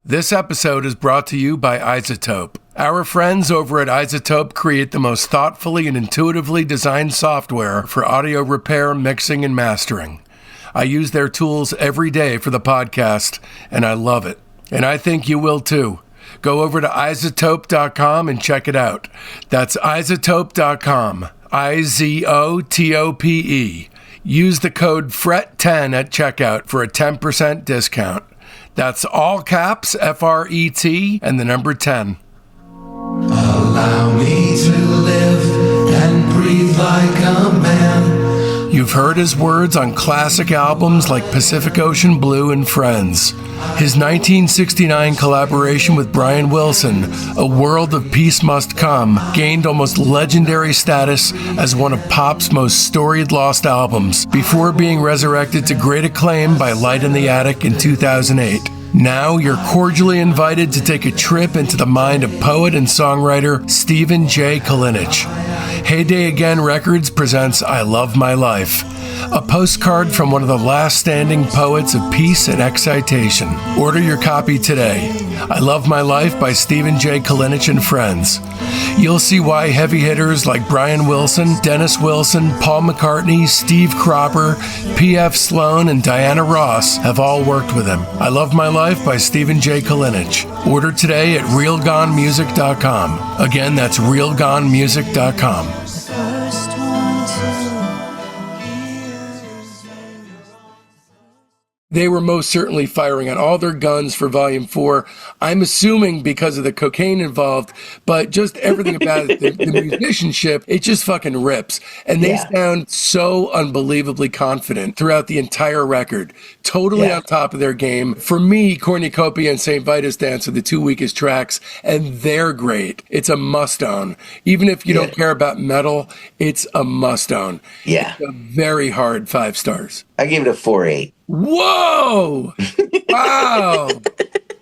This episode is brought to you by iZotope. Our friends over at iZotope create the most thoughtfully and intuitively designed software for audio repair, mixing, and mastering. I use their tools every day for the podcast, and I love it. And I think you will too. Go over to iZotope.com and check it out. That's iZotope.com. iZotope. Use the code FRET10 at checkout for a 10% discount. That's all caps, F-R-E-T, and the number 10. Allow me to live and breathe like a man. You've heard his words on classic albums like Pacific Ocean Blue and Friends. His 1969 collaboration with Brian Wilson, A World of Peace Must Come, gained almost legendary status as one of pop's most storied lost albums, before being resurrected to great acclaim by Light in the Attic in 2008. Now you're cordially invited to take a trip into the mind of poet and songwriter Stephen J. Kalinich. Heyday Again Records presents I Love My Life, a postcard from one of the last standing poets of peace and excitation. Order your copy today. I Love My Life by Stephen J. Kalinich and Friends. You'll see why heavy hitters like Brian Wilson, Dennis Wilson, Paul McCartney, Steve Cropper, P.F. Sloan, and Diana Ross have all worked with him. I Love My Life by Stephen J. Kalinich. Order today at realgonemusic.com. Again, that's realgonemusic.com. They were most certainly firing on all their guns for Volume 4. I'm assuming because of the cocaine involved, but just everything about it, the musicianship, it just fucking rips. And they sound so unbelievably confident throughout the entire record. Totally on top of their game. For me, Cornucopia and St. Vitus Dance are the two weakest tracks, and they're great. It's a must-own. Even if you don't care about metal, it's a must-own. Yeah. It's a very hard 5 stars. I gave it a 4.8. Whoa! Wow!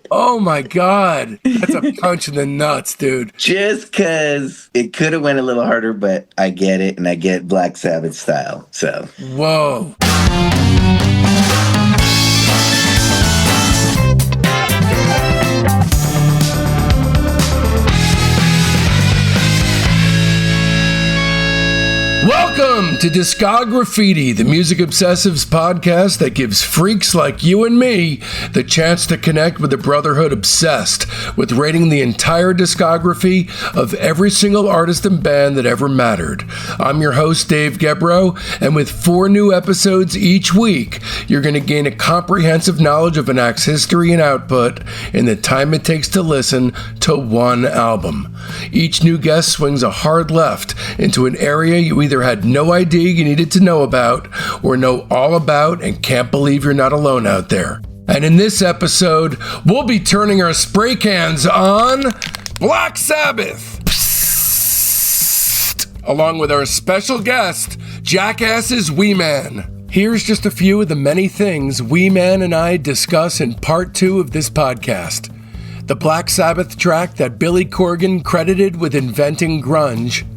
Oh my God. That's a punch in the nuts, dude. Just because it could have went a little harder, but I get it, and I get Black Sabbath style, so. Whoa. Welcome to Discograffiti, the Music Obsessives podcast that gives freaks like you and me the chance to connect with the brotherhood obsessed with rating the entire discography of every single artist and band that ever mattered. I'm your host, Dave Gebrow, and with 4 new episodes each week, you're going to gain a comprehensive knowledge of an act's history and output in the time it takes to listen to one album. Each new guest swings a hard left into an area you either had no idea you needed to know about or know all about and can't believe you're not alone out there. And in this episode, we'll be turning our spray cans on Black Sabbath, along with our special guest, JACKASS'S Wee Man. Here's just a few of the many things Wee Man and I discuss in part 2 of this podcast. The Black Sabbath track that Billy Corgan credited with inventing grunge.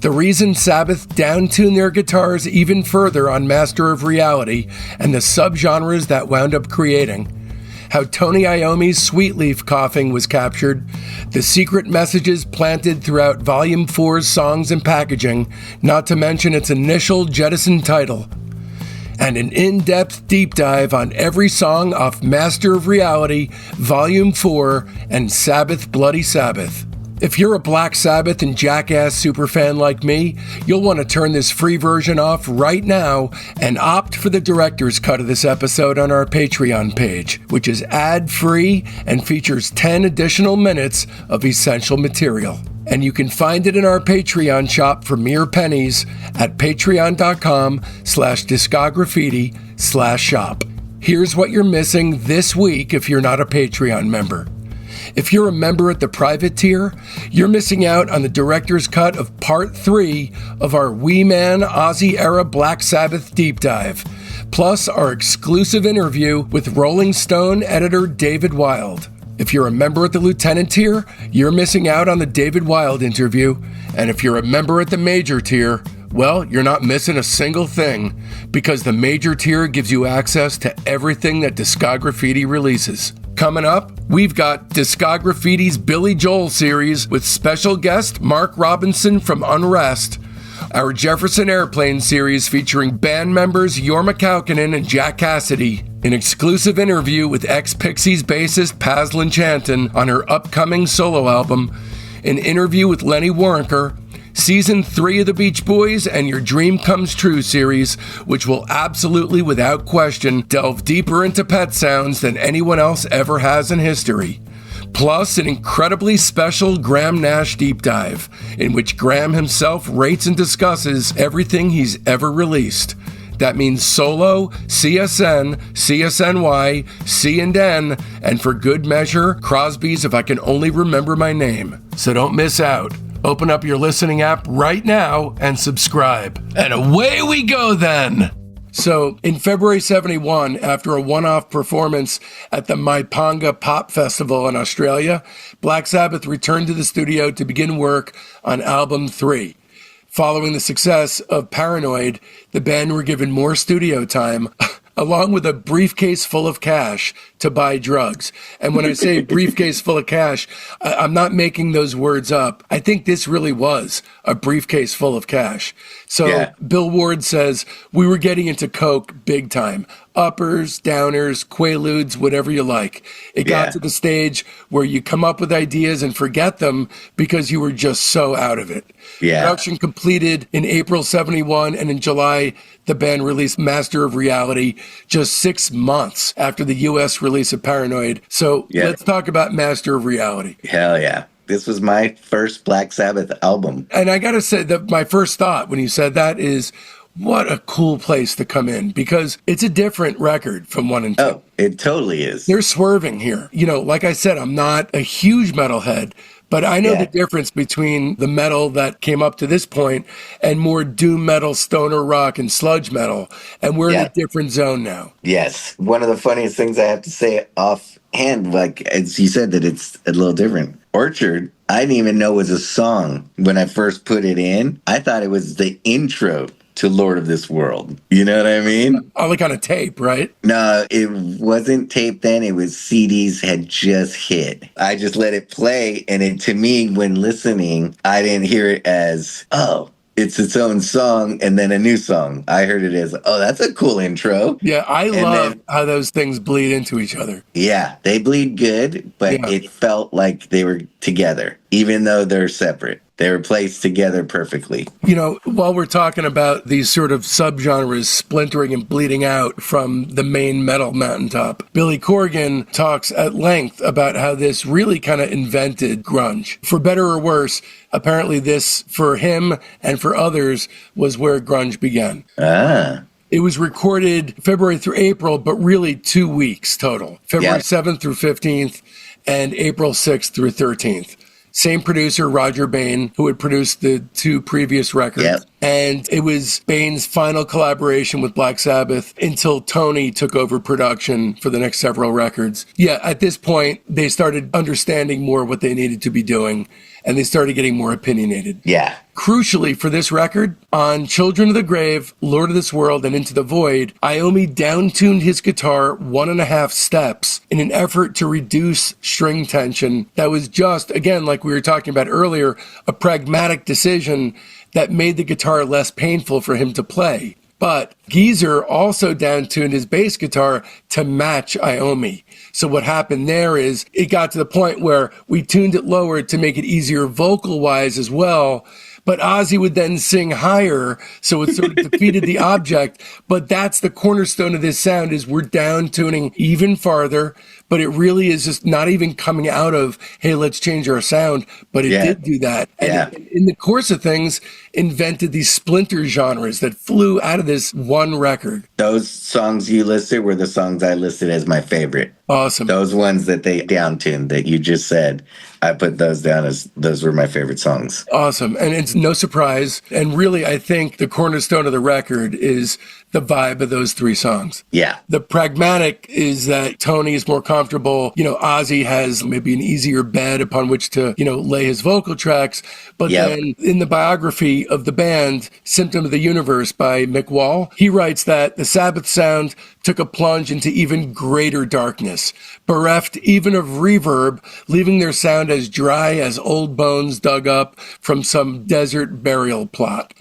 The reason Sabbath downtuned their guitars even further on Master of Reality and the subgenres that wound up creating. How Tony Iommi's sweet leaf coughing was captured. The secret messages planted throughout Volume 4's songs and packaging, not to mention its initial jettisoned title. And an in-depth deep dive on every song off Master of Reality, Volume 4, and Sabbath Bloody Sabbath. If you're a Black Sabbath and Jackass superfan like me, you'll want to turn this free version off right now and opt for the director's cut of this episode on our Patreon page, which is ad-free and features 10 additional minutes of essential material. And you can find it in our Patreon shop for mere pennies at patreon.com/discograffiti/shop. Here's what you're missing this week if you're not a Patreon member. If you're a member at the private tier, you're missing out on the director's cut of Part 3 of our Wee Man Ozzy-era Black Sabbath deep dive, plus our exclusive interview with Rolling Stone editor David Wild. If you're a member at the Lieutenant tier, you're missing out on the David Wild interview, and if you're a member at the Major tier, well, you're not missing a single thing, because the Major tier gives you access to everything that Discograffiti releases. Coming up, we've got Discograffiti's Billy Joel series with special guest Mark Robinson from Unrest, our Jefferson Airplane series featuring band members Jorma Kaukonen and Jack Cassidy, an exclusive interview with ex-Pixies bassist Pazlin Chanton on her upcoming solo album, an interview with Lenny Waronker, Season 3 of The Beach Boys, and Your Dream Comes True series, which will absolutely, without question, delve deeper into pet sounds than anyone else ever has in history. Plus, an incredibly special Graham Nash deep dive, in which Graham himself rates and discusses everything he's ever released. That means solo, CSN, CSNY, C&N, and for good measure, Crosby's If I Can Only Remember My Name. So don't miss out. Open up your listening app right now and subscribe. And away we go then! So, in February 71, after a one-off performance at the Maipanga Pop Festival in Australia, Black Sabbath returned to the studio to begin work on Album 3. Following the success of Paranoid, the band were given more studio time, along with a briefcase full of cash to buy drugs. And when I say briefcase full of cash, I'm not making those words up. I think this really was a briefcase full of cash. So yeah. Bill Ward says, we were getting into coke big time. Uppers, downers, quaaludes, whatever you like. It got to the stage where you come up with ideas and forget them because you were just so out of it. Yeah. Production completed in April 71, and in July, the band released Master of Reality just 6 months after the U.S. release of Paranoid. So let's talk about Master of Reality. Hell yeah. This was my first Black Sabbath album. And I got to say that my first thought when you said that is, what a cool place to come in, because it's a different record from 1 and 2. Oh, it totally is. They're swerving here. You know, like I said, I'm not a huge metalhead, but I know the difference between the metal that came up to this point and more doom metal, stoner rock, and sludge metal. And we're in a different zone now. Yes. One of the funniest things I have to say offhand, like as you said, that it's a little different. Orchard, I didn't even know was a song when I first put it in. I thought it was the intro to Lord of this World. You know what I mean? Oh, like on a tape, right? No, it wasn't tape then. It was CDs had just hit. I just let it play. And to me, when listening, I didn't hear it as, oh, it's its own song and then a new song. I heard it as, oh, that's a cool intro. Yeah, I love how those things bleed into each other. Yeah, they bleed good, but it felt like they were together, even though they're separate. They were placed together perfectly. You know, while we're talking about these sort of subgenres splintering and bleeding out from the main metal mountaintop, Billy Corgan talks at length about how this really kind of invented grunge. For better or worse, apparently this, for him and for others, was where grunge began. It was recorded February through April, but really 2 weeks total. February 7th through 15th and April 6th through 13th. Same producer, Roger Bain, who had produced the 2 previous records. Yep. And it was Bain's final collaboration with Black Sabbath until Tony took over production for the next several records. Yeah, at this point, they started understanding more what they needed to be doing, and they started getting more opinionated. Yeah. Crucially for this record, on Children of the Grave, Lord of this World, and Into the Void, Iommi downtuned his guitar 1.5 steps in an effort to reduce string tension. That was just, again, like we were talking about earlier, a pragmatic decision that made the guitar less painful for him to play. But Geezer also downtuned his bass guitar to match Iommi. So what happened there is it got to the point where we tuned it lower to make it easier vocal-wise as well. But Ozzy would then sing higher, so it sort of defeated the object. But that's the cornerstone of this sound, is we're down tuning even farther, but it really is just not even coming out of, hey, let's change our sound. But it did do that. And in the course of things, invented these splinter genres that flew out of this one record. Those songs you listed were the songs I listed as my favorite. Awesome. Those ones that they downtuned that you just said, I put those down as those were my favorite songs. Awesome. And it's no surprise. And really, I think the cornerstone of the record is the vibe of those three songs. Yeah. The pragmatic is that Tony is more comfortable. Ozzy has maybe an easier bed upon which to, lay his vocal tracks. But then in the biography of the band, Symptom of the Universe by Mick Wall, he writes that the Sabbath sound took a plunge into even greater darkness, bereft even of reverb, leaving their sound as dry as old bones dug up from some desert burial plot.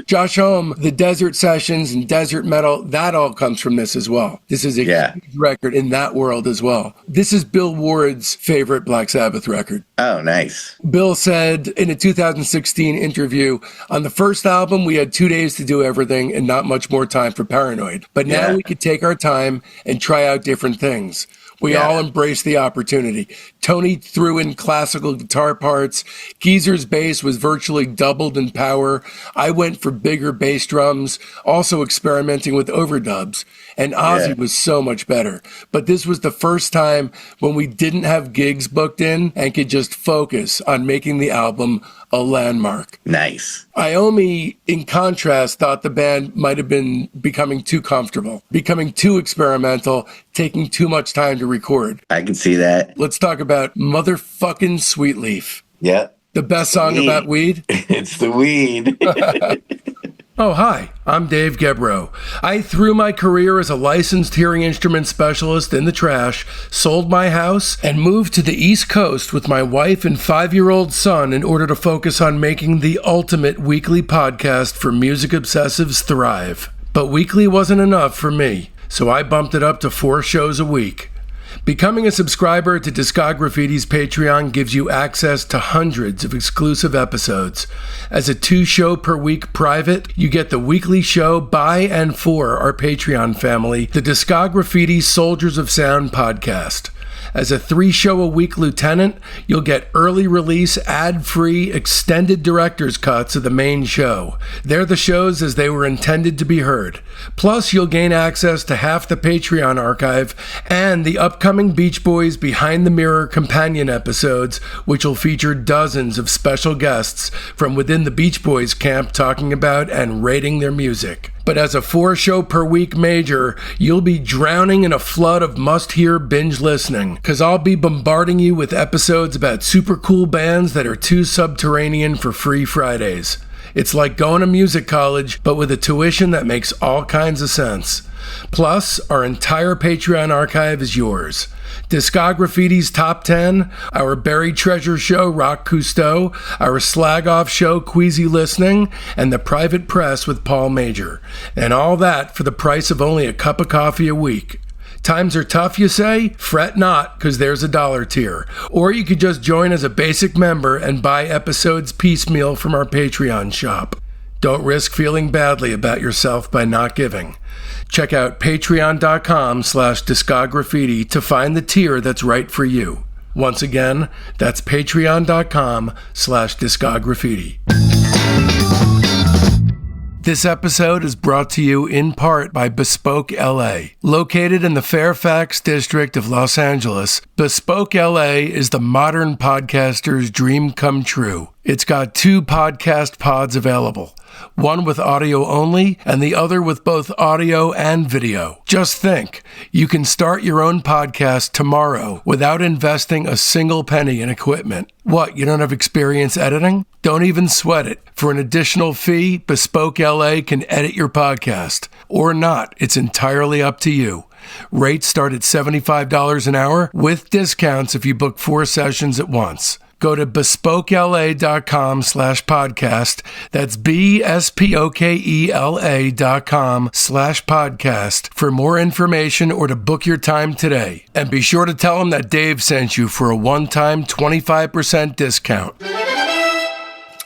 Josh Homme, the Desert Sessions and Desert Metal, that all comes from this as well. This is a huge record in that world as well. This is Bill Ward's favorite Black Sabbath record. Oh, nice. Bill said in a 2016 interview, on the first album, we had 2 days to do everything and not much more time for Paranoid. But now we could take our time and try out different things. We all embraced the opportunity. Tony threw in classical guitar parts. Geezer's bass was virtually doubled in power. I went for bigger bass drums, also experimenting with overdubs. And Ozzy was so much better. But this was the first time when we didn't have gigs booked in and could just focus on making the album a landmark. Nice. Iommi, in contrast, thought the band might have been becoming too comfortable, becoming too experimental, taking too much time to record. I can see that. Let's talk about motherfucking Sweet Leaf. Yep. The best song about weed? It's the weed. Oh, hi, I'm Dave Gebrow. I threw my career as a licensed hearing instrument specialist in the trash, sold my house, and moved to the East Coast with my wife and 5-year-old son in order to focus on making the ultimate weekly podcast for music obsessives thrive. But weekly wasn't enough for me, so I bumped it up to 4 shows a week. Becoming a subscriber to Discograffiti's Patreon gives you access to hundreds of exclusive episodes. As a 2-show per week private, you get the weekly show by and for our Patreon family, the Discograffiti Soldiers of Sound podcast. As a 3-show-a-week lieutenant, you'll get early release, ad-free, extended director's cuts of the main show. They're the shows as they were intended to be heard. Plus, you'll gain access to half the Patreon archive and the upcoming Beach Boys Behind the Mirror companion episodes, which will feature dozens of special guests from within the Beach Boys camp talking about and rating their music. But as a 4-show-per-week major, you'll be drowning in a flood of must-hear binge listening, because I'll be bombarding you with episodes about super cool bands that are too subterranean for free Fridays. It's like going to music college, but with a tuition that makes all kinds of sense. Plus, our entire Patreon archive is yours. Discograffiti's Top 10, our Buried Treasure show, Rock Cousteau, our Slag Off show, Queasy Listening, and the Private Press with Paul Major. And all that for the price of only a cup of coffee a week. Times are tough, you say? Fret not, because there's a $1 tier. Or you could just join as a basic member and buy episodes piecemeal from our Patreon shop. Don't risk feeling badly about yourself by not giving. Check out patreon.com/discograffiti to find the tier that's right for you. Once again, that's patreon.com/discograffiti. This episode is brought to you in part by Bespoke LA. Located in the Fairfax district of Los Angeles, Bespoke LA is the modern podcaster's dream come true. It's got 2 podcast pods available, one with audio only and the other with both audio and video. Just think, you can start your own podcast tomorrow without investing a single penny in equipment. What, you don't have experience editing? Don't even sweat it. For an additional fee, Bespoke LA can edit your podcast. Or not, it's entirely up to you. Rates start at $75 an hour with discounts if you book 4 sessions at once. Go to bespokela.com/podcast. That's BSPOKELA.com/podcast for more information or to book your time today. And be sure to tell them that Dave sent you for a one-time 25% discount.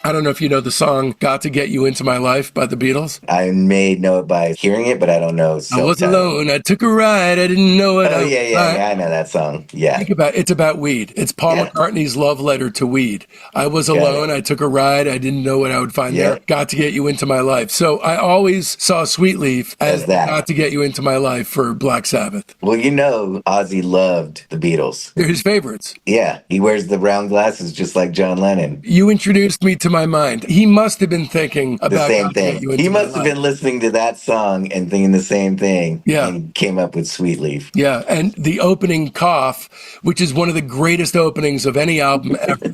I don't know if you know the song Got to Get You Into My Life by the Beatles. I may know it by hearing it, but I don't know. I was alone. I took a ride. I didn't know it. Oh, yeah. I know that song. Yeah. Think about it. It's about weed. It's Paul McCartney's love letter to weed. I was alone. I took a ride. I didn't know what I would find there. Got to Get You Into My Life. So I always saw Sweet Leaf as that. Got to Get You Into My Life for Black Sabbath. Well, you know, Ozzy loved the Beatles. They're his favorites. Yeah. He wears the round glasses just like John Lennon. You introduced me to my mind. He must have been thinking The about same how to get thing. you into He my must have life. been listening to that song and thinking the same thing. Yeah. And came up with Sweet Leaf. Yeah, and the opening cough, which is one of the greatest openings of any album ever.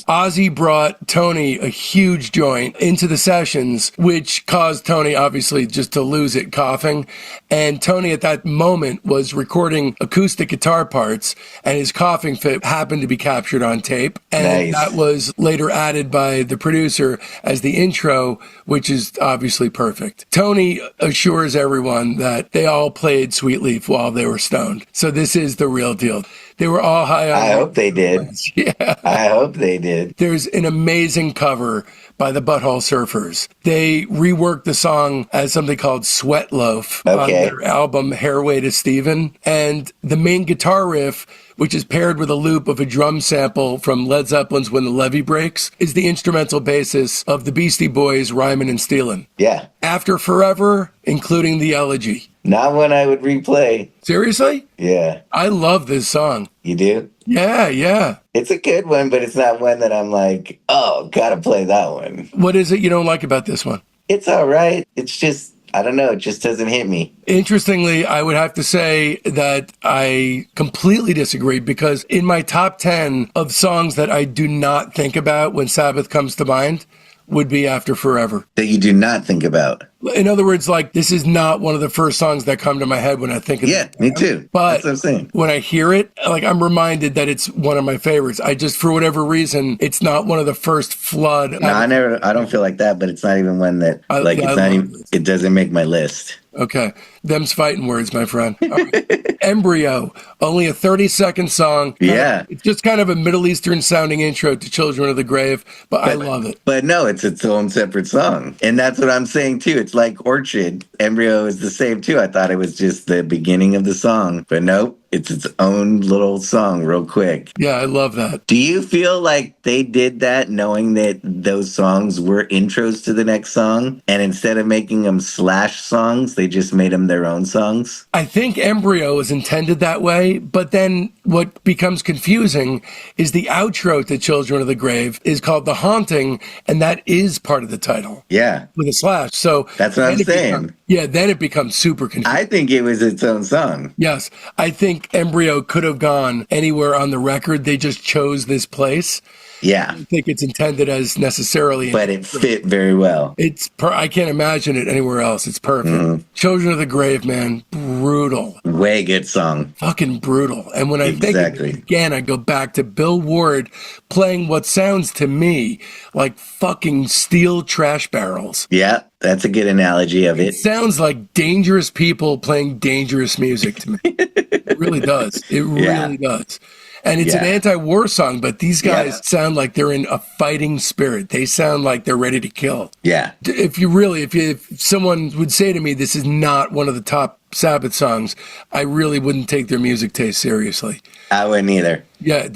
Ozzy brought Tony a huge joint into the sessions, which caused Tony obviously just to lose it coughing. And Tony at that moment was recording acoustic guitar parts, and his coughing fit happened to be captured on tape. And Nice. that was later added by the producer as the intro, which is obviously perfect. Tony assures everyone that they all played Sweet Leaf while they were stoned. So this is the real deal. They were all high on. I hope they did. Yeah. I hope they did. There's an amazing cover by the Butthole Surfers. They reworked the song as something called Sweat Loaf on their album Hairway to Steven. And the main guitar riff, which is paired with a loop of a drum sample from Led Zeppelin's When the Levee Breaks, is the instrumental basis of the Beastie Boys' Rhymin' and Stealin'. Yeah. After Forever, including the elegy. Not one I would replay. Seriously? Yeah. I love this song. You do? Yeah, yeah. It's a good one, but it's not one that I'm like, oh, gotta play that one. What is it you don't like about this one? It's all right. It's just, I don't know. It just doesn't hit me. Interestingly, I would have to say that I completely disagree because in my top 10 of songs that I do not think about when Sabbath comes to mind would be After Forever. That you do not think about. In other words, like, this is not one of the first songs that come to my head when I think of Yeah, me too. But that's what I'm saying. When I hear it, like, I'm reminded that it's one of my favorites. I just, for whatever reason, it's not one of the first flood. No, I don't feel like that, but it's not even one that, it doesn't make my list. Okay. Them's fighting words, my friend. All right. Embryo, only a 30-second song. It's just kind of a Middle Eastern sounding intro to Children of the Grave, but I love it. But no, it's its own separate song. And that's what I'm saying too. It's like Orchid. Embryo is the same too. I thought it was just the beginning of the song, but nope. It's its own little song real quick. Yeah, I love that. Do you feel like they did that knowing that those songs were intros to the next song? And instead of making them slash songs, they just made them their own songs? I think Embryo was intended that way, but then what becomes confusing is the outro to Children of the Grave is called The Haunting, and that is part of the title. Yeah. With a slash. So that's what I'm saying. Then it becomes super confusing. I think it was its own song. Yes. I think Embryo could have gone anywhere on the record. They just chose this place. Yeah. I don't think it's intended as necessarily. But it fit very well. I can't imagine it anywhere else. It's perfect. Mm-hmm. Children of the Grave, man. Brutal. Way good song. Fucking brutal. And when I think of it again, I go back to Bill Ward playing what sounds to me like fucking steel trash barrels. Yeah. That's a good analogy of it. It sounds like dangerous people playing dangerous music to me. It really does. It really does. And it's an anti-war song, but these guys sound like they're in a fighting spirit. They sound like they're ready to kill. Yeah. If someone would say to me, this is not one of the top Sabbath songs, I really wouldn't take their music taste seriously. I wouldn't either. Yeah.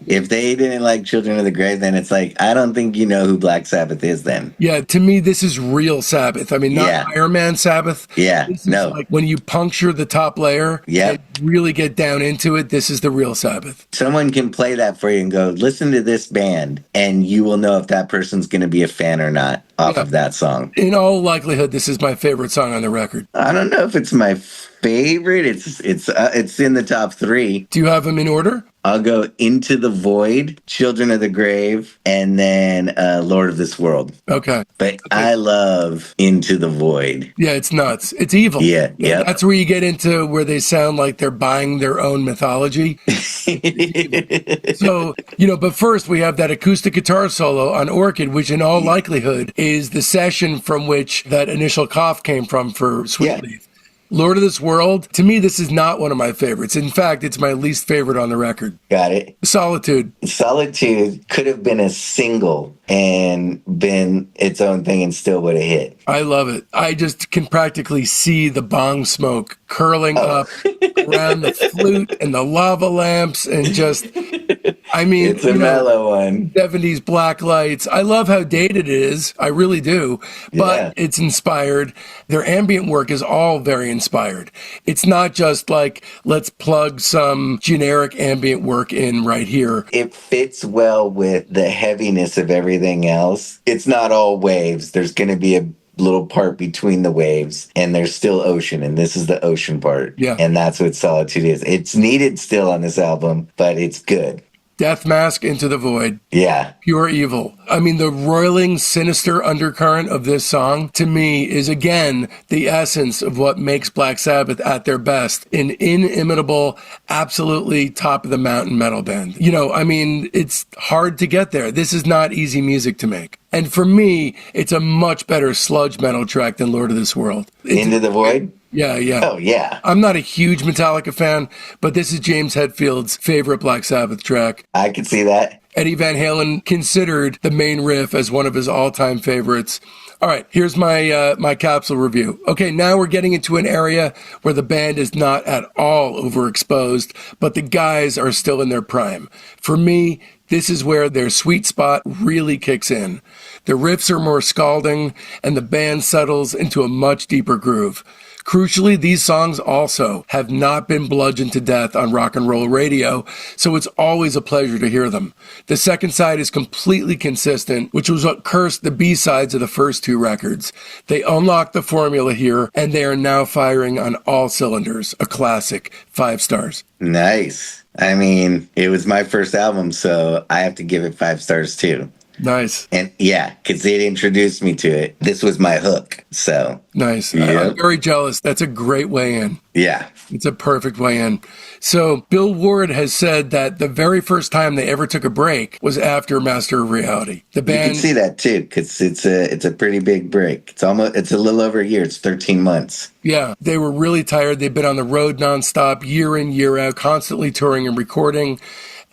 If they didn't like Children of the Grave, then it's like, I don't think you know who Black Sabbath is then. Yeah. To me, this is real Sabbath. I mean, not Iron Man Sabbath. Yeah. This is like when you puncture the top layer and really get down into it, this is the real Sabbath. Someone can play that for you and go, listen to this band, and you will know if that person's going to be a fan or not off of that song. In all likelihood, this is my favorite song on the record. I don't know if it's my favorite. It's in the top 3. Do you have them in order? I'll go Into the Void, Children of the Grave, and then Lord of this World. Okay. But I love Into the Void. Yeah, it's nuts. It's evil. Yeah. That's where you get into where they sound like they're buying their own mythology. So, but first we have that acoustic guitar solo on Orchid, which in all likelihood is the session from which that initial cough came from for Sweet Leaf. Lord of this World, to me, this is not one of my favorites. In fact, it's my least favorite on the record. Got it. Solitude could have been a single and been its own thing and still would have hit. I love it. I just can practically see the bong smoke curling up around the flute and the lava lamps and just... I mean, it's a mellow one. 70s black lights. I love how dated it is. I really do. But it's inspired. Their ambient work is all very inspired. It's not just like, let's plug some generic ambient work in right here. It fits well with the heaviness of everything everything else. It's not all waves. There's going to be a little part between the waves, and there's still ocean, and this is the ocean part. Yeah. And that's what Solitude is. It's needed still on this album, but it's good. Death Mask, Into the Void. Yeah. Pure evil. I mean, the roiling, sinister undercurrent of this song, to me, is again the essence of what makes Black Sabbath at their best. An inimitable, absolutely top of the mountain metal band. You know, I mean, it's hard to get there. This is not easy music to make. And for me, it's a much better sludge metal track than Lord of this World. Into the Void? Yeah, yeah. Oh, yeah. I'm not a huge Metallica fan, but this is James Hetfield's favorite Black Sabbath track. I can see that. Eddie Van Halen considered the main riff as one of his all-time favorites. All right, here's my my capsule review. Okay, now we're getting into an area where the band is not at all overexposed, but the guys are still in their prime. For me, this is where their sweet spot really kicks in. The riffs are more scalding, and the band settles into a much deeper groove. Crucially, these songs also have not been bludgeoned to death on rock and roll radio, so it's always a pleasure to hear them. The second side is completely consistent, which was what cursed the B-sides of the first two records. They unlocked the formula here, and they are now firing on all cylinders. A classic. 5 stars. Nice. I mean, it was my first album, so I have to give it 5 stars too. Nice. And yeah, because it introduced me to it. This was my hook, so. Nice. Yep. I'm very jealous. That's a great way in. Yeah. It's a perfect way in. So Bill Ward has said that the very first time they ever took a break was after Master of Reality. The band, you can see that too, because it's a pretty big break. It's a little over a year. It's 13 months. Yeah, they were really tired. They've been on the road nonstop, year in, year out, constantly touring and recording.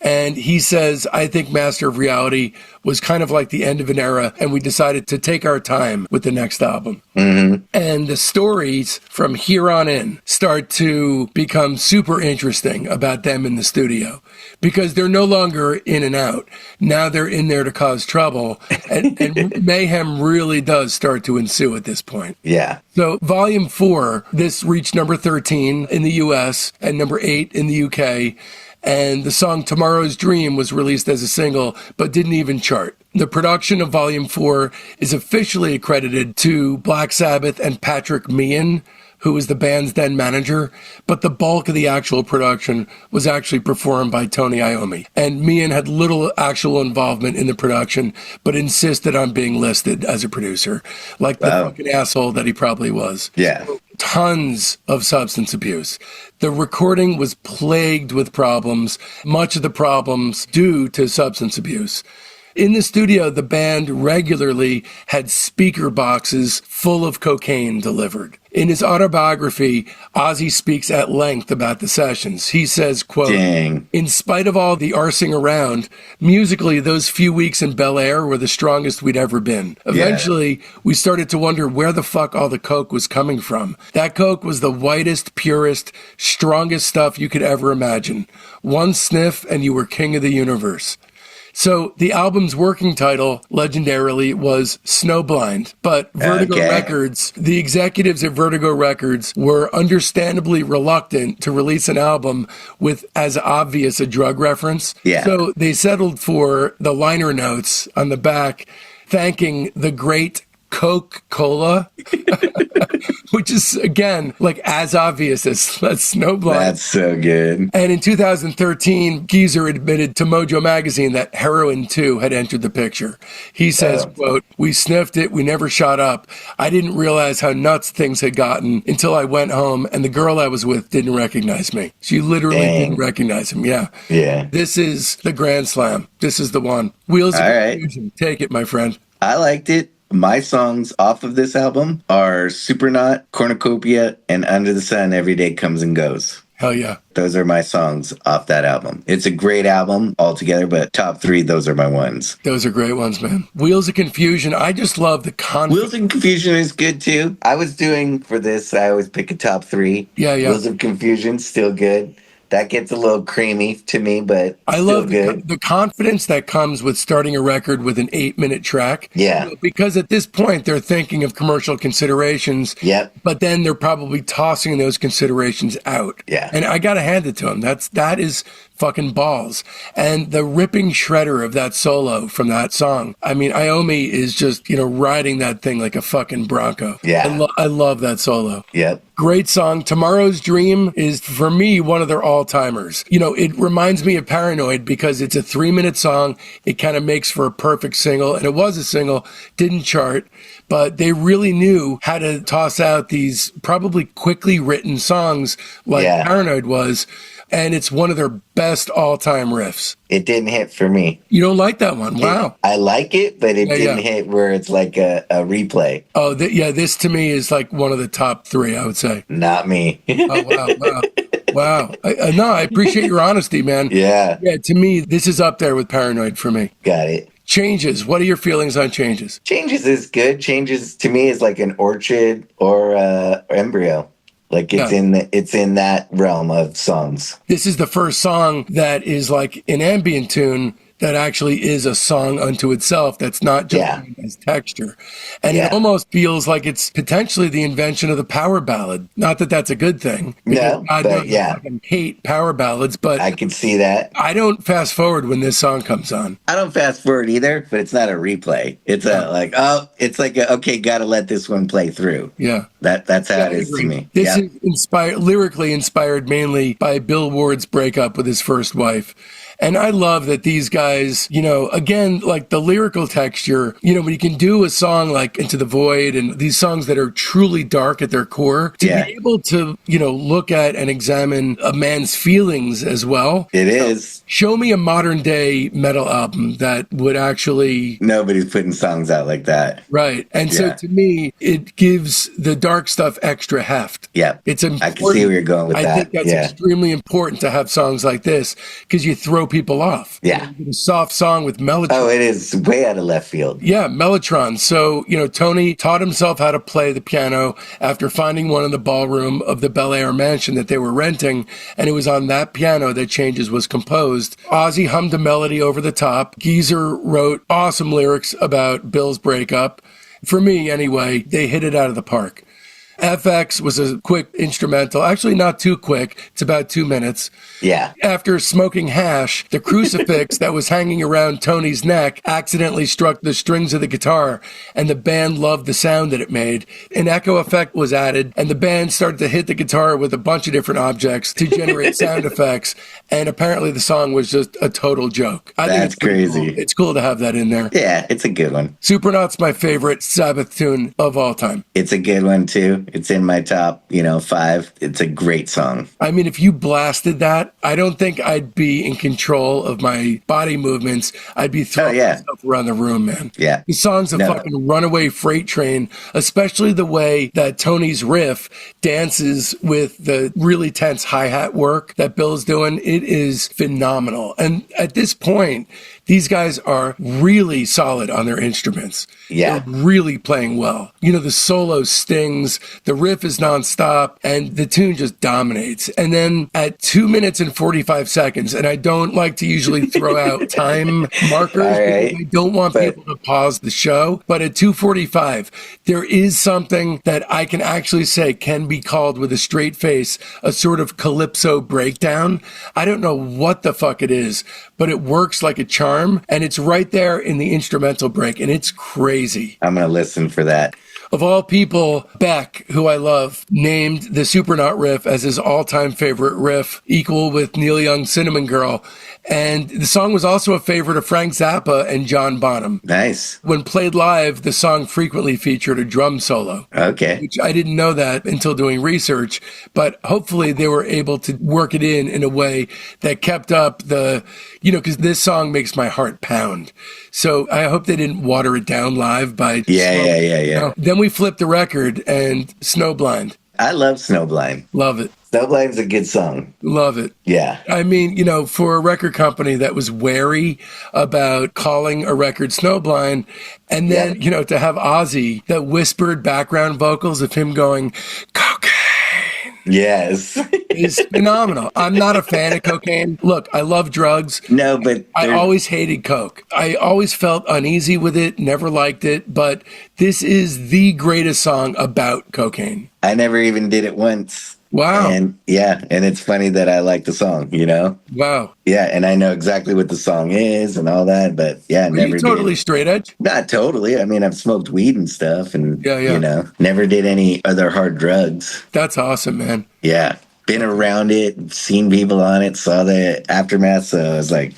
And he says, I think Master of Reality was kind of like the end of an era, and we decided to take our time with the next album. Mm-hmm. And the stories from here on in start to become super interesting about them in the studio, because they're no longer in and out. Now they're in there to cause trouble, and mayhem really does start to ensue at this point. Yeah. So Volume 4, this reached number 13 in the US and number 8 in the UK. And the song Tomorrow's Dream was released as a single, but didn't even chart. The production of Volume 4 is officially accredited to Black Sabbath and Patrick Meehan, who was the band's then manager, but the bulk of the actual production was actually performed by Tony Iommi. And Meehan had little actual involvement in the production, but insisted on being listed as a producer, like the fucking asshole that he probably was. Yeah. Tons of substance abuse. The recording was plagued with problems, much of the problems due to substance abuse. In the studio, the band regularly had speaker boxes full of cocaine delivered. In his autobiography, Ozzy speaks at length about the sessions. He says, quote, Dang. In spite of all the arsing around, musically, those few weeks in Bel Air were the strongest we'd ever been. Eventually, we started to wonder where the fuck all the coke was coming from. That coke was the whitest, purest, strongest stuff you could ever imagine. One sniff and you were king of the universe. So the album's working title, legendarily, was Snowblind, but Vertigo Records, the executives at Vertigo Records were understandably reluctant to release an album with as obvious a drug reference. Yeah. So they settled for the liner notes on the back, thanking the great Coca-Cola, which is, again, like as obvious as Snowblind. That's so good. And in 2013, Geezer admitted to Mojo Magazine that Heroin 2 had entered the picture. He says, quote, we sniffed it, we never shot up. I didn't realize how nuts things had gotten until I went home and the girl I was with didn't recognize me. She literally didn't recognize him, yeah. This is the Grand Slam. This is the one. Wheels of Confusion. Take it, my friend. I liked it. My songs off of this album are Supernaut, Cornucopia, and Under the Sun, Every Day Comes and Goes. Hell yeah. Those are my songs off that album. It's a great album altogether, but top 3, those are my ones. Those are great ones, man. Wheels of Confusion, I just love the Wheels of Confusion is good, too. I was doing, for this, I always pick a top 3. Yeah. Wheels of Confusion, still good. That gets a little creamy to me, but I love the confidence that comes with starting a record with an 8-minute track. Yeah. Because at this point, they're thinking of commercial considerations. Yep. But then they're probably tossing those considerations out. Yeah. And I got to hand it to them. That is fucking balls. And the ripping shredder of that solo from that song. I mean, Iommi is just, riding that thing like a fucking bronco. Yeah. I love that solo. Yep. Great song. Tomorrow's Dream is, for me, one of their all-timers. It reminds me of Paranoid because it's a 3-minute song. It kind of makes for a perfect single, and it was a single, didn't chart, but they really knew how to toss out these probably quickly written songs like Paranoid was, and it's one of their best all-time riffs. It didn't hit for me. You don't like that one? Wow. I like it, but it didn't hit where it's like a replay. Oh, this to me is like one of the top 3, I would say. Not me. Oh, wow. Wow. I appreciate your honesty, man. Yeah. Yeah, to me, this is up there with Paranoid for me. Got it. Changes. What are your feelings on Changes? Changes is good. Changes to me is like an Orchid or Embryo. Like it's in that realm of songs. This is the first song that is like an ambient tune that actually is a song unto itself that's not just as texture. And it almost feels like it's potentially the invention of the power ballad. Not that that's a good thing. No, I fucking hate power ballads, but I can see that. I don't fast forward when this song comes on. I don't fast forward either, but it's not a replay. It's okay, gotta let this one play through. Yeah. That's how it is to me. This is lyrically inspired mainly by Bill Ward's breakup with his first wife. And I love that these guys, again, like the lyrical texture, when you can do a song like Into the Void and these songs that are truly dark at their core, to be able to, look at and examine a man's feelings as well. It is. Show me a modern day metal album that would actually... Nobody's putting songs out like that. Right. And so to me, it gives the dark stuff extra heft. Yeah. It's important. I can see where you're going with that. I think that's extremely important to have songs like this because you throw people off. Yeah. A soft song with Mellotron. Oh, it is way out of left field. Yeah, Mellotron. So, Tony taught himself how to play the piano after finding one in the ballroom of the Bel Air mansion that they were renting, and it was on that piano that Changes was composed. Ozzy hummed a melody over the top. Geezer wrote awesome lyrics about Bill's breakup. For me, anyway, they hit it out of the park. FX was a quick instrumental, actually not too quick. It's about 2 minutes. Yeah. After smoking hash, the crucifix that was hanging around Tony's neck accidentally struck the strings of the guitar, and the band loved the sound that it made. An echo effect was added, and the band started to hit the guitar with a bunch of different objects to generate sound effects, and apparently the song was just a total joke. I think That's crazy. Cool. It's cool to have that in there. Yeah, it's a good one. Supernaut's my favorite Sabbath tune of all time. It's a good one, too. It's in my top, 5. It's a great song. I mean, if you blasted that, I don't think I'd be in control of my body movements. I'd be throwing myself around the room, man. Yeah. The song's a fucking runaway freight train, especially the way that Tony's riff dances with the really tense hi-hat work that Bill's doing. It is phenomenal. And at this point, these guys are really solid on their instruments. Yeah. They're really playing well. The solo stings, the riff is nonstop, and the tune just dominates. And then at 2 minutes and 45 seconds, and I don't like to usually throw out time markers, because I don't want people to pause the show, but at 2:45, there is something that I can actually say can be called with a straight face a sort of calypso breakdown. I don't know what the fuck it is, but it works like a charm, and it's right there in the instrumental break, and it's crazy. I'm going to listen for that. Of all people, Beck, who I love, named the Supernaut riff as his all-time favorite riff, equal with Neil Young's Cinnamon Girl. And the song was also a favorite of Frank Zappa and John Bonham. Nice. When played live, the song frequently featured a drum solo. Okay. Which I didn't know that until doing research, but hopefully they were able to work it in a way that kept up the, because this song makes my heart pound. So I hope they didn't water it down live by... Yeah. Then we flipped the record and Snowblind. I love Snowblind. Love it. Snowblind's a good song. Love it. Yeah. I mean, for a record company that was wary about calling a record Snowblind, and then, to have Ozzy that whispered background vocals of him going, cocaine. Yes. Is phenomenal. I'm not a fan of cocaine. Look, I love drugs. No, but I always hated coke. I always felt uneasy with it, never liked it, but this is the greatest song about cocaine. I never even did it once. Wow. And yeah, and it's funny that I like the song, you know? Wow. Yeah, and I know exactly what the song is and all that, but yeah, Are never you totally did. straight edge? Not totally. I mean, I've smoked weed and stuff and, Yeah, yeah. you know, never did any other hard drugs. That's awesome, man. Yeah. Been around it, seen people on it, saw the aftermath. So I was like,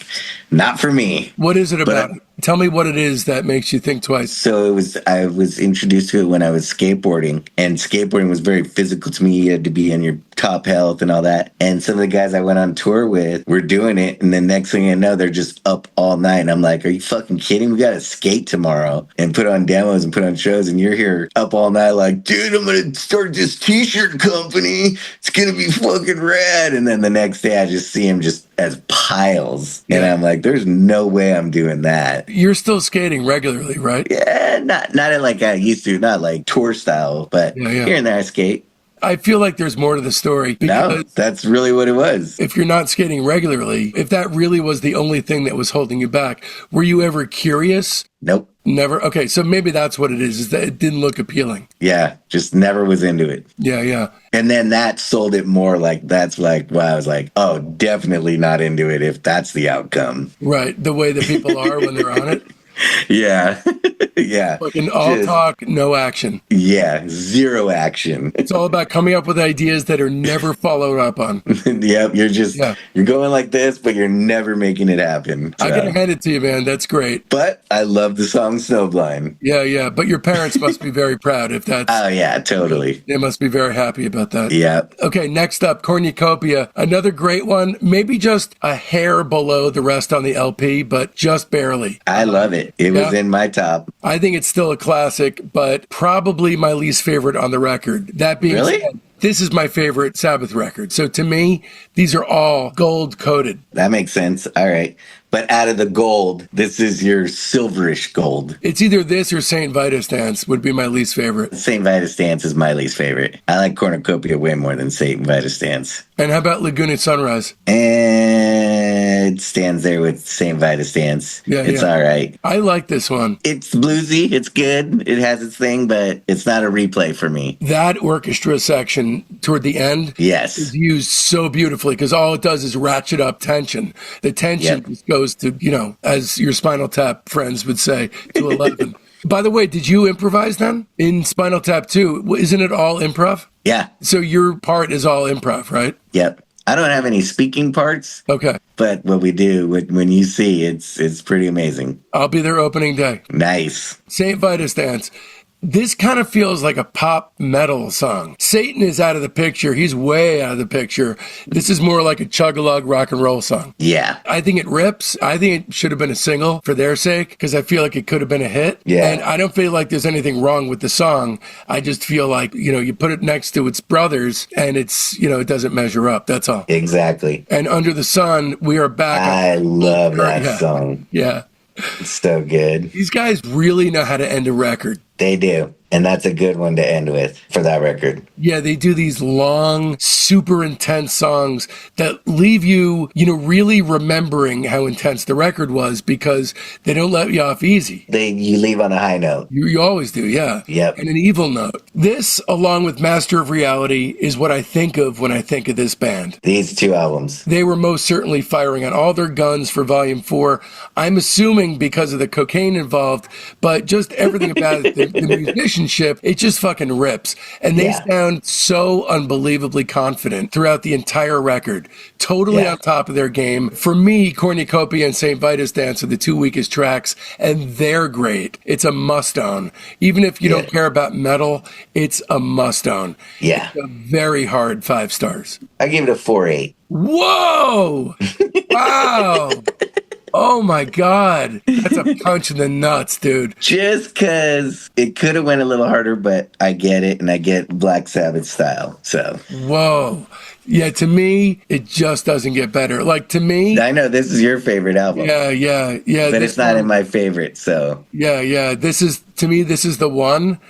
not for me. What is it about But it? Tell me what it is that makes you think twice. so I was introduced to it when I was skateboarding, and skateboarding was very physical to me. You had to be in your top health and all that. And some of the guys I went on tour with were doing it. And the next thing I know, they're just up all night. And I'm like, are you fucking kidding? We got to skate tomorrow and put on demos and put on shows. And you're here up all night like, dude, I'm going to start this t-shirt company. It's going to be fucking rad. And then the next day I just see them just as piles. And I'm like, there's no way I'm doing that. You're still skating regularly, right? Yeah, not like I used to, not like tour style, but here and there I skate. I feel like there's more to the story. No, that's really what it was. If you're not skating regularly, if that really was the only thing that was holding you back, were you ever curious? Nope. Never? Okay, so maybe that's what it is that it didn't look appealing. Yeah, just never was into it. Yeah, yeah. And then that sold it more like, that's like, wow, I was like, oh, definitely not into it if that's the outcome. Right, the way that people are when they're on it. Yeah. Yeah. Fucking all talk, no action. Yeah, zero action. It's all about coming up with ideas that are never followed up on. Yep, you're going like this, but you're never making it happen. So. I can hand it to you, man. That's great. But I love the song Snowblind. Yeah, yeah. But your parents must be very proud if that's... Oh, yeah, totally. They must be very happy about that. Yeah. Okay, next up, Cornucopia. Another great one. Maybe just a hair below the rest on the LP, but just barely. I love it. It was in my top. I think it's still a classic, but probably my least favorite on the record. That being said, this is my favorite Sabbath record. So to me, these are all gold coated. That makes sense. All right. But out of the gold, this is your silverish gold. It's either this or St. Vitus Dance would be my least favorite. St. Vitus Dance is my least favorite. I like Cornucopia way more than St. Vitus Dance. And how about Laguna Sunrise? And it stands there with St. Vitus Dance. Yeah, it's all right. I like this one. It's bluesy. It's good. It has its thing, but it's not a replay for me. That orchestra section toward the end is used so beautifully because all it does is ratchet up tension. The tension just goes to, you know, as your Spinal Tap friends would say, to 11. By the way, did you improvise then in Spinal Tap 2? Isn't it all improv? Yeah. So your part is all improv, right? Yep. I don't have any speaking parts. Okay. But what we do, when you see, it's pretty amazing. I'll be there opening day. Nice. St. Vitus Dance. This kind of feels like a pop metal song. Satan is out of the picture. He's way out of the picture. This is more like a chug-a-lug rock and roll song. Yeah. I think it rips. I think it should have been a single for their sake because I feel like it could have been a hit. Yeah. And I don't feel like there's anything wrong with the song. I just feel like, you know, you put it next to its brothers and it's, you know, it doesn't measure up. That's all. Exactly. And Under the Sun, we are back. I love that song. Yeah. It's so good. These guys really know how to end a record. They do. And that's a good one to end with for that record. Yeah, they do these long, super intense songs that leave you, you know, really remembering how intense the record was because they don't let you off easy. You leave on a high note. You always do, yeah. Yep. And an evil note. This, along with Master of Reality, is what I think of when I think of this band. These two albums. They were most certainly firing on all their guns for Volume 4. I'm assuming because of the cocaine involved, but just everything about it, the musicianship, it just fucking rips. And they sound so unbelievably confident throughout the entire record. Totally on top of their game. For me, Cornucopia and St. Vitus Dance are the two weakest tracks, and they're great. It's a must-own. Even if you don't care about metal, it's a must-own. Yeah. It's a very hard 5 stars. I give it a 4.8. Whoa! Wow! Oh my God. That's a punch in the nuts, dude. Just because it could have went a little harder, but I get it, and I get Black Sabbath style, so. Whoa. Yeah, to me, it just doesn't get better. Like, to me... I know, this is your favorite album. Yeah. But it's not in my favorite, so. Yeah. To me, this is the one.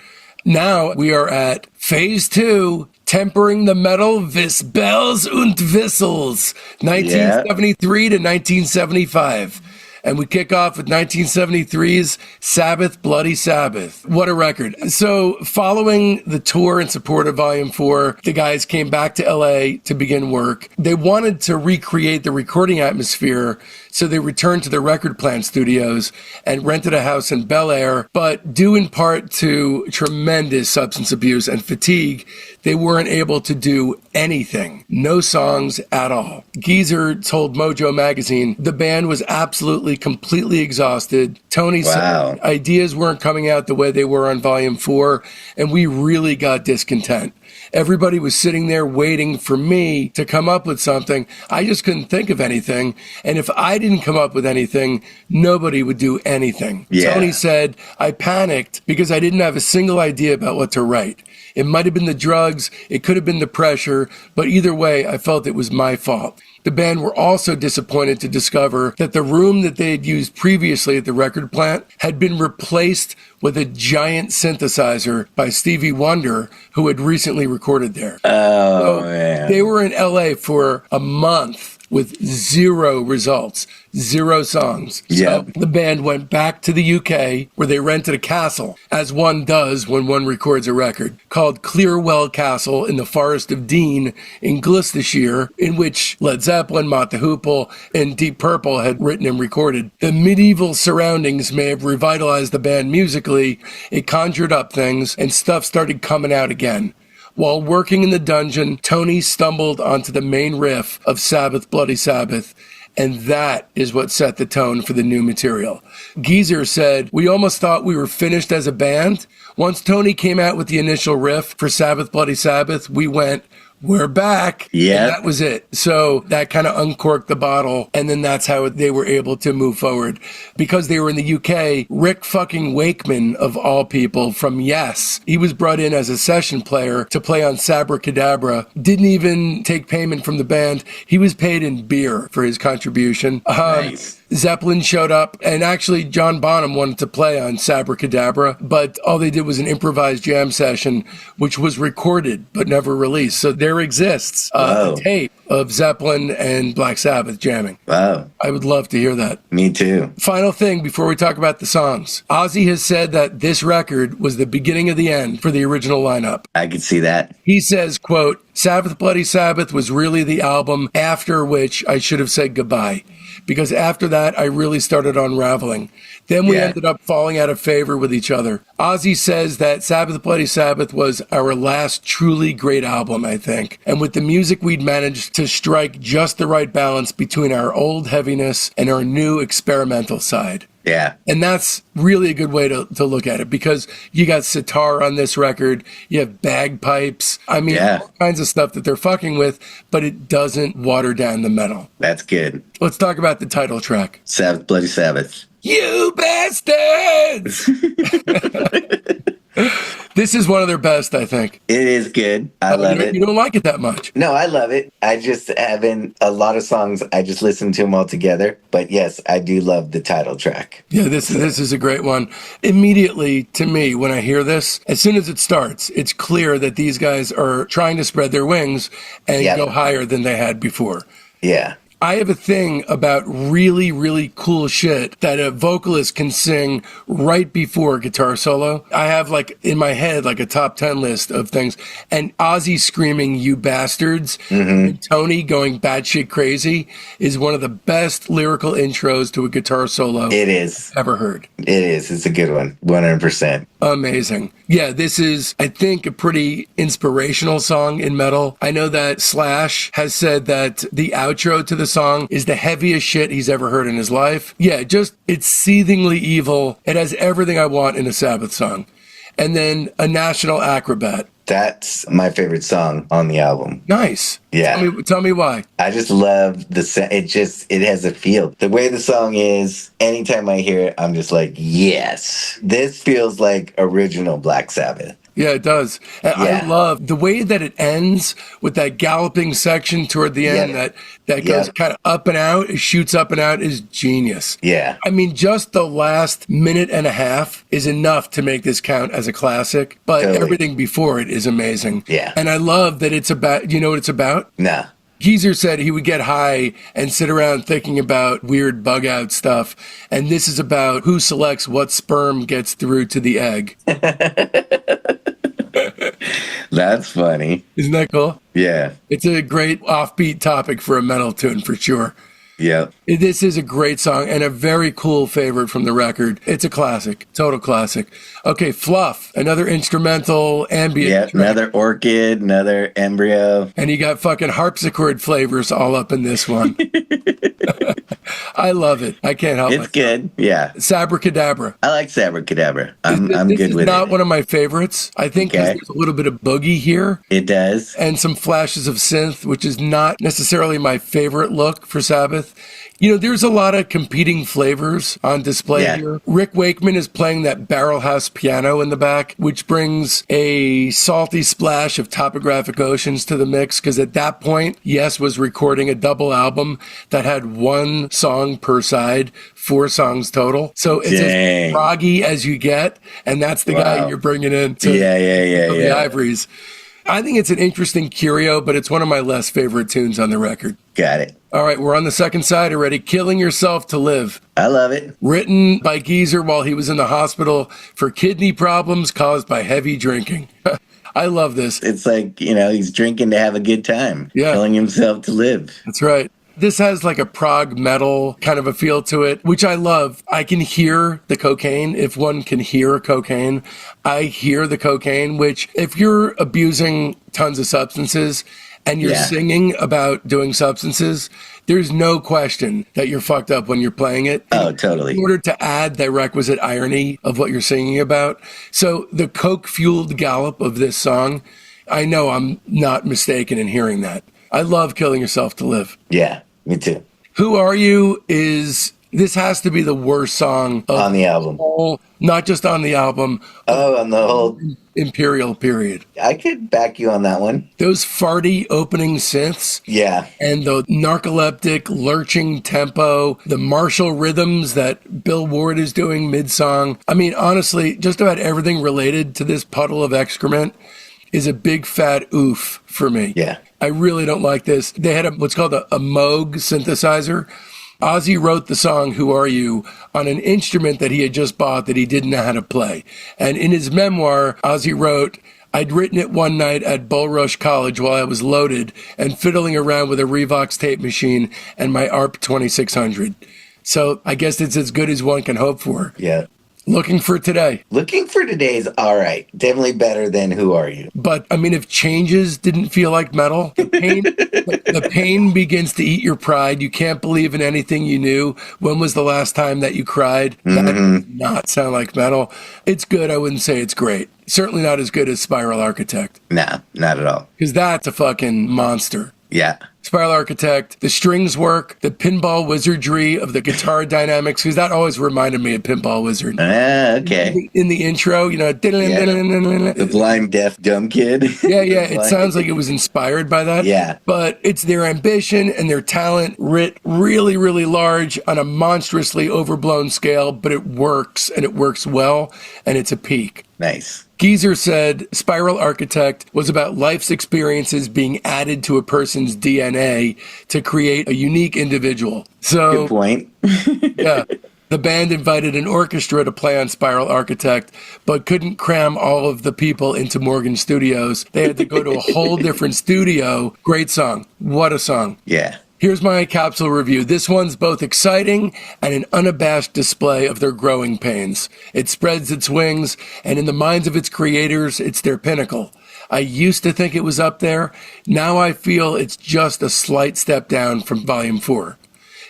Now, we are at Phase 2, Tempering the Metal with Bells und Whistles, 1973 to 1975. And we kick off with 1973's Sabbath, Bloody Sabbath. What a record. So following the tour in support of Volume 4, the guys came back to LA to begin work. They wanted to recreate the recording atmosphere, so they returned to their Record Plant studios and rented a house in Bel Air, but due in part to tremendous substance abuse and fatigue, they weren't able to do anything. No songs at all. Geezer told Mojo magazine the band was absolutely, completely exhausted. Tony said ideas weren't coming out the way they were on Volume 4, and we really got discontent. Everybody was sitting there waiting for me to come up with something. I just couldn't think of anything. And if I didn't come up with anything, nobody would do anything. Yeah. Tony said, I panicked because I didn't have a single idea about what to write. It might have been the drugs, it could have been the pressure, but either way, I felt it was my fault. The band were also disappointed to discover that the room that they had used previously at the record plant had been replaced with a giant synthesizer by Stevie Wonder, who had recently recorded there. Oh, man. They were in LA for a month with zero results, zero songs. Yep. So the band went back to the UK, where they rented a castle, as one does when one records a record, called Clearwell Castle in the Forest of Dean in Gloucestershire, in which Led Zeppelin, Mott the Hoople, and Deep Purple had written and recorded. The medieval surroundings may have revitalized the band musically. It conjured up things, and stuff started coming out again. While working in the dungeon, Tony stumbled onto the main riff of Sabbath, Bloody Sabbath, and that is what set the tone for the new material. Geezer said, we almost thought we were finished as a band. Once Tony came out with the initial riff for Sabbath, Bloody Sabbath, we went, we're back. Yeah. And that was it. So that kind of uncorked the bottle. And then that's how they were able to move forward. Because they were in the UK, Rick fucking Wakeman, of all people, from Yes, he was brought in as a session player to play on Sabracadabra. Didn't even take payment from the band. He was paid in beer for his contribution. Nice. Zeppelin showed up, and actually John Bonham wanted to play on Sabracadabra, but all they did was an improvised jam session, which was recorded but never released. So there exists a tape of Zeppelin and Black Sabbath jamming. Wow. I would love to hear that. Me too. Final thing before we talk about the songs. Ozzy has said that this record was the beginning of the end for the original lineup. I could see that. He says, quote, Sabbath, Bloody Sabbath was really the album after which I should have said goodbye. Because after that, I really started unraveling. Then we ended up falling out of favor with each other. Ozzy says that Sabbath, Bloody Sabbath was our last truly great album, I think. And with the music, we'd managed to strike just the right balance between our old heaviness and our new experimental side. Yeah. And that's really a good way to look at it, because you got sitar on this record, you have bagpipes, all kinds of stuff that they're fucking with, but it doesn't water down the metal. That's good. Let's talk about the title track. Sabbath, Bloody Sabbath. You bastards! This is one of their best, I think. It is good. I love it. You don't like it that much. No, I love it. I just haven't, a lot of songs, I just listen to them all together. But yes, I do love the title track. Yeah, this is a great one. Immediately, to me, when I hear this, as soon as it starts, it's clear that these guys are trying to spread their wings and go higher than they had before. Yeah. I have a thing about really, really cool shit that a vocalist can sing right before a guitar solo. I have, like, in my head, like a top 10 list of things. And Ozzy screaming, you bastards, and Tony going batshit crazy is one of the best lyrical intros to a guitar solo it is ever heard. It is. It's a good one. 100%. Amazing. Yeah, this is, I think, a pretty inspirational song in metal. I know that Slash has said that the outro to the song is the heaviest shit he's ever heard in his life. Yeah, just, it's seethingly evil. It has everything I want in a Sabbath song. And then A National Acrobat. That's my favorite song on the album. Nice. Yeah. Tell me why. I just love it has a feel. The way the song is, anytime I hear it, I'm just like, yes. This feels like original Black Sabbath. Yeah, it does. And I love the way that it ends with that galloping section toward the end that goes kind of up and out, it shoots up and out, is genius. Yeah. I mean, just the last minute and a half is enough to make this count as a classic, but everything before it is amazing. Yeah. And I love that it's about, you know what it's about? Nah. Geezer said he would get high and sit around thinking about weird bug out stuff. And this is about who selects what sperm gets through to the egg. That's funny. Isn't that cool? Yeah. It's a great offbeat topic for a metal tune for sure. Yeah. This is a great song and a very cool favorite from the record. It's a classic, total classic. Okay, Fluff, another instrumental ambient. Yeah, track. another orchid, another embryo. And you got fucking harpsichord flavors all up in this one. I love it. I can't help it. It's good. Yeah. Sabracadabra. I like Sabracadabra. I'm This good is with not it. one of my favorites. I think Okay. there's a little bit of boogie here. It does. And some flashes of synth, which is not necessarily my favorite look for Sabbath. You know, there's a lot of competing flavors on display here. Rick Wakeman is playing that barrel house piano in the back, which brings a salty splash of Topographic Oceans to the mix, because at that point, Yes was recording a double album that had one song per side, 4 songs total. So it's as proggy as you get, and that's the guy you're bringing in to the Ivories. I think it's an interesting curio, but it's one of my less favorite tunes on the record. Got it. All right, we're on the second side already. Killing Yourself to Live. I love it. Written by Geezer while he was in the hospital for kidney problems caused by heavy drinking. I love this. It's like, he's drinking to have a good time. Yeah. Killing himself to live. That's right. This has like a prog metal kind of a feel to it, which I love. I can hear the cocaine. If one can hear cocaine, I hear the cocaine, which if you're abusing tons of substances and you're singing about doing substances, there's no question that you're fucked up when you're playing it. Oh, totally. In order to add the requisite irony of what you're singing about. So the coke-fueled gallop of this song, I know I'm not mistaken in hearing that. I love Killing Yourself to Live. Yeah, me too. Who Are You this has to be the worst song on the album. Not just on the album. On the whole Imperial period. I could back you on that one. Those farty opening synths. Yeah. And the narcoleptic lurching tempo, the martial rhythms that Bill Ward is doing mid-song. I mean, honestly, just about everything related to this puddle of excrement is a big fat oof for me. Yeah. I really don't like this. They had what's called a Moog synthesizer. Ozzy wrote the song Who Are You on an instrument that he had just bought that he didn't know how to play. And in his memoir, Ozzy wrote, I'd written it one night at Bulrush College while I was loaded and fiddling around with a Revox tape machine and my ARP 2600. So I guess it's as good as one can hope for. Yeah. Looking for Today. Looking for Today is all right. Definitely better than Who Are You? But, I mean, if Changes didn't feel like metal, the pain begins to eat your pride. You can't believe in anything you knew. When was the last time that you cried? That does not sound like metal. It's good. I wouldn't say it's great. Certainly not as good as Spiral Architect. Nah, not at all. Because that's a fucking monster. Yeah. Spiral Architect, the strings work, the pinball wizardry of the guitar dynamics, because that always reminded me of Pinball Wizard. Okay. In the intro, The blind, deaf, dumb kid. Yeah, it sounds like it was inspired by that. Yeah. But it's their ambition and their talent writ really, really large on a monstrously overblown scale, but it works, and it works well, and it's a peak. Nice. Geezer said Spiral Architect was about life's experiences being added to a person's DNA to create a unique individual. So, good point. yeah. The band invited an orchestra to play on Spiral Architect, but couldn't cram all of the people into Morgan Studios. They had to go to a whole different studio. Great song. What a song. Yeah. Here's my capsule review. This one's both exciting and an unabashed display of their growing pains. It spreads its wings, and in the minds of its creators, it's their pinnacle. I used to think it was up there. Now I feel it's just a slight step down from Volume 4.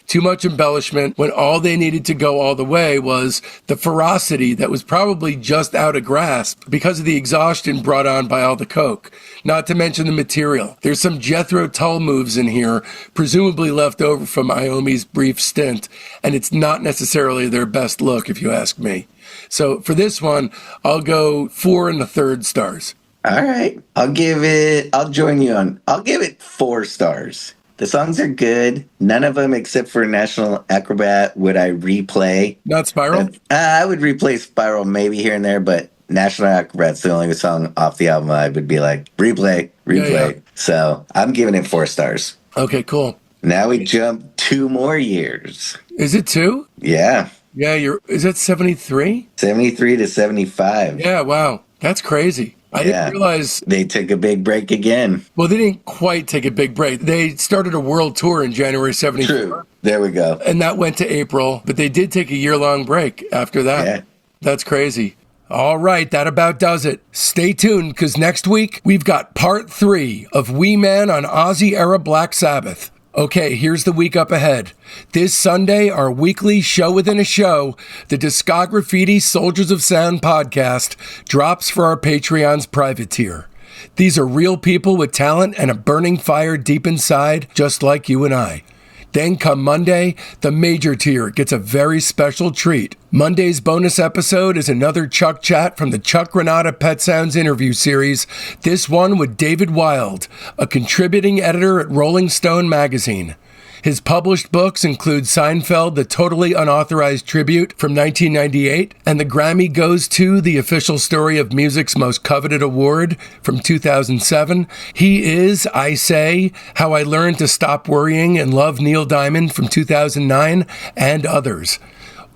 Too much embellishment when all they needed to go all the way was the ferocity that was probably just out of grasp because of the exhaustion brought on by all the coke. Not to mention the material. There's some Jethro Tull moves in here, presumably left over from Iommi's brief stint, and it's not necessarily their best look if you ask me. So for this one, I'll go 4 1/3 stars. All right. I'll give it 4 stars. The songs are good. None of them, except for National Acrobat, would I replay. Not Spiral? I would replay Spiral maybe here and there, but National Acrobat's the only song off the album I would be like, replay. Yeah. So I'm giving it 4 stars. Okay, cool. Now we jump 2 more years. Is it 2? Yeah. Yeah, is that 73? 73 to 75. Yeah, wow. That's crazy. I didn't realize they took a big break again. Well, they didn't quite take a big break. They started a world tour in January 74. True. There we go. And that went to April, but they did take a year-long break after that. Yeah. That's crazy. All right, that about does it. Stay tuned, because next week we've got part 3 of Wee Man on Ozzy-era Black Sabbath. Okay, here's the week up ahead. This Sunday, our weekly show within a show, the Discograffiti Soldiers of Sound podcast, drops for our Patreon's private tier. These are real people with talent and a burning fire deep inside, just like you and I. Then come Monday, the major tier gets a very special treat. Monday's bonus episode is another Chuck chat from the Chuck Granata Pet Sounds interview series, this one with David Wild, a contributing editor at Rolling Stone magazine. His published books include Seinfeld, the totally unauthorized tribute from 1998, and the Grammy Goes To, the official story of music's most coveted award from 2007. He is, I Say, How I Learned to Stop Worrying and Love Neil Diamond from 2009, and others.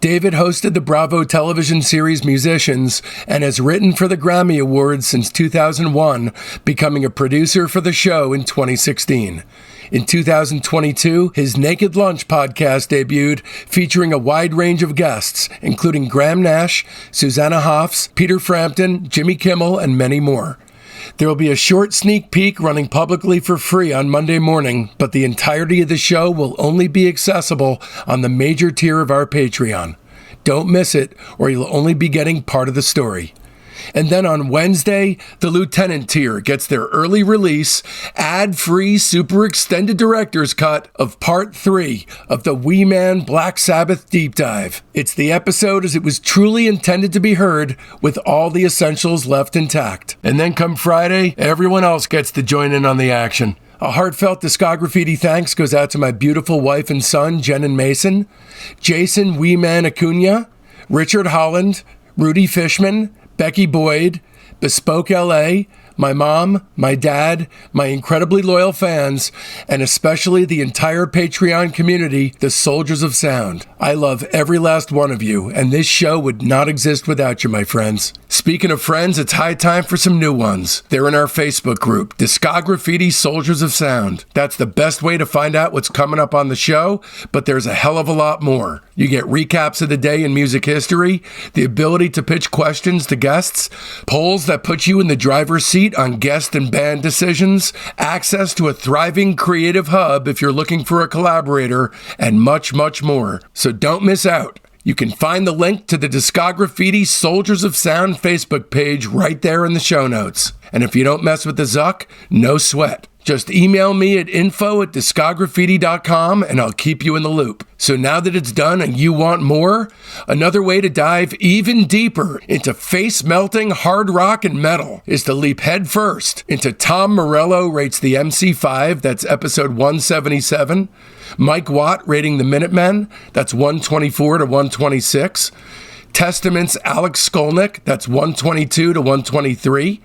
David hosted the Bravo television series Musicians and has written for the Grammy Awards since 2001, becoming a producer for the show in 2016. In 2022, his Naked Lunch podcast debuted, featuring a wide range of guests, including Graham Nash, Susanna Hoffs, Peter Frampton, Jimmy Kimmel, and many more. There will be a short sneak peek running publicly for free on Monday morning, but the entirety of the show will only be accessible on the major tier of our Patreon. Don't miss it, or you'll only be getting part of the story. And then on Wednesday, the Lieutenant tier gets their early release, ad-free, super extended director's cut of part 3 of the Wee Man Black Sabbath deep dive. It's the episode as it was truly intended to be heard, with all the essentials left intact. And then come Friday, everyone else gets to join in on the action. A heartfelt Discograffiti thanks goes out to my beautiful wife and son, Jen and Mason, Jason Wee Man Acuna, Richard Holland, Rudy Fishman, Becky Boyd, Bespoke LA, my mom, my dad, my incredibly loyal fans, and especially the entire Patreon community, the Soldiers of Sound. I love every last one of you, and this show would not exist without you, my friends. Speaking of friends, it's high time for some new ones. They're in our Facebook group, Discograffiti Soldiers of Sound. That's the best way to find out what's coming up on the show, but there's a hell of a lot more. You get recaps of the day in music history, the ability to pitch questions to guests, polls that put you in the driver's seat on guest and band decisions, access to a thriving creative hub if you're looking for a collaborator, and much, much more. So don't miss out. You can find the link to the Discograffiti Soldiers of Sound Facebook page right there in the show notes. And if you don't mess with the Zuck, no sweat. Just email me at info@discograffiti.com and I'll keep you in the loop. So now that it's done and you want more, another way to dive even deeper into face-melting hard rock and metal is to leap headfirst into Tom Morello Rates the MC5, that's episode 177, Mike Watt Rating the Minutemen, that's 124 to 126, Testament's Alex Skolnick, that's 122 to 123,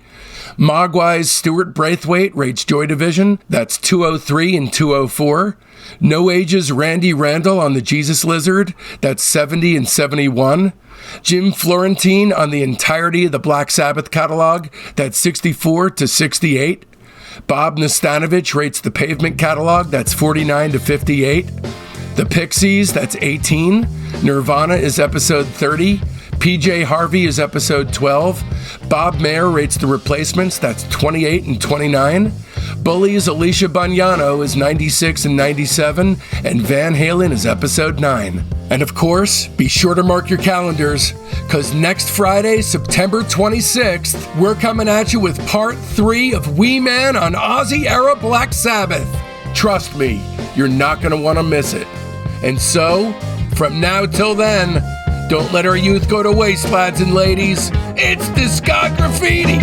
Mogwai's Stuart Braithwaite rates Joy Division, that's 203 and 204. No Age's Randy Randall on the Jesus Lizard, that's 70 and 71. Jim Florentine on the entirety of the Black Sabbath catalog, that's 64 to 68. Bob Nastanovich rates the Pavement catalog, that's 49 to 58. The Pixies, that's 18. Nirvana is episode 30. PJ Harvey is episode 12. Bob Mayer rates The Replacements, that's 28 and 29. Bully's Alicia Bagnano is 96 and 97. And Van Halen is episode 9. And of course, be sure to mark your calendars, because next Friday, September 26th, we're coming at you with part 3 of Wee Man on Ozzy-era Black Sabbath. Trust me, you're not going to want to miss it. And so, from now till then, don't let our youth go to waste, lads and ladies. It's Discograffiti!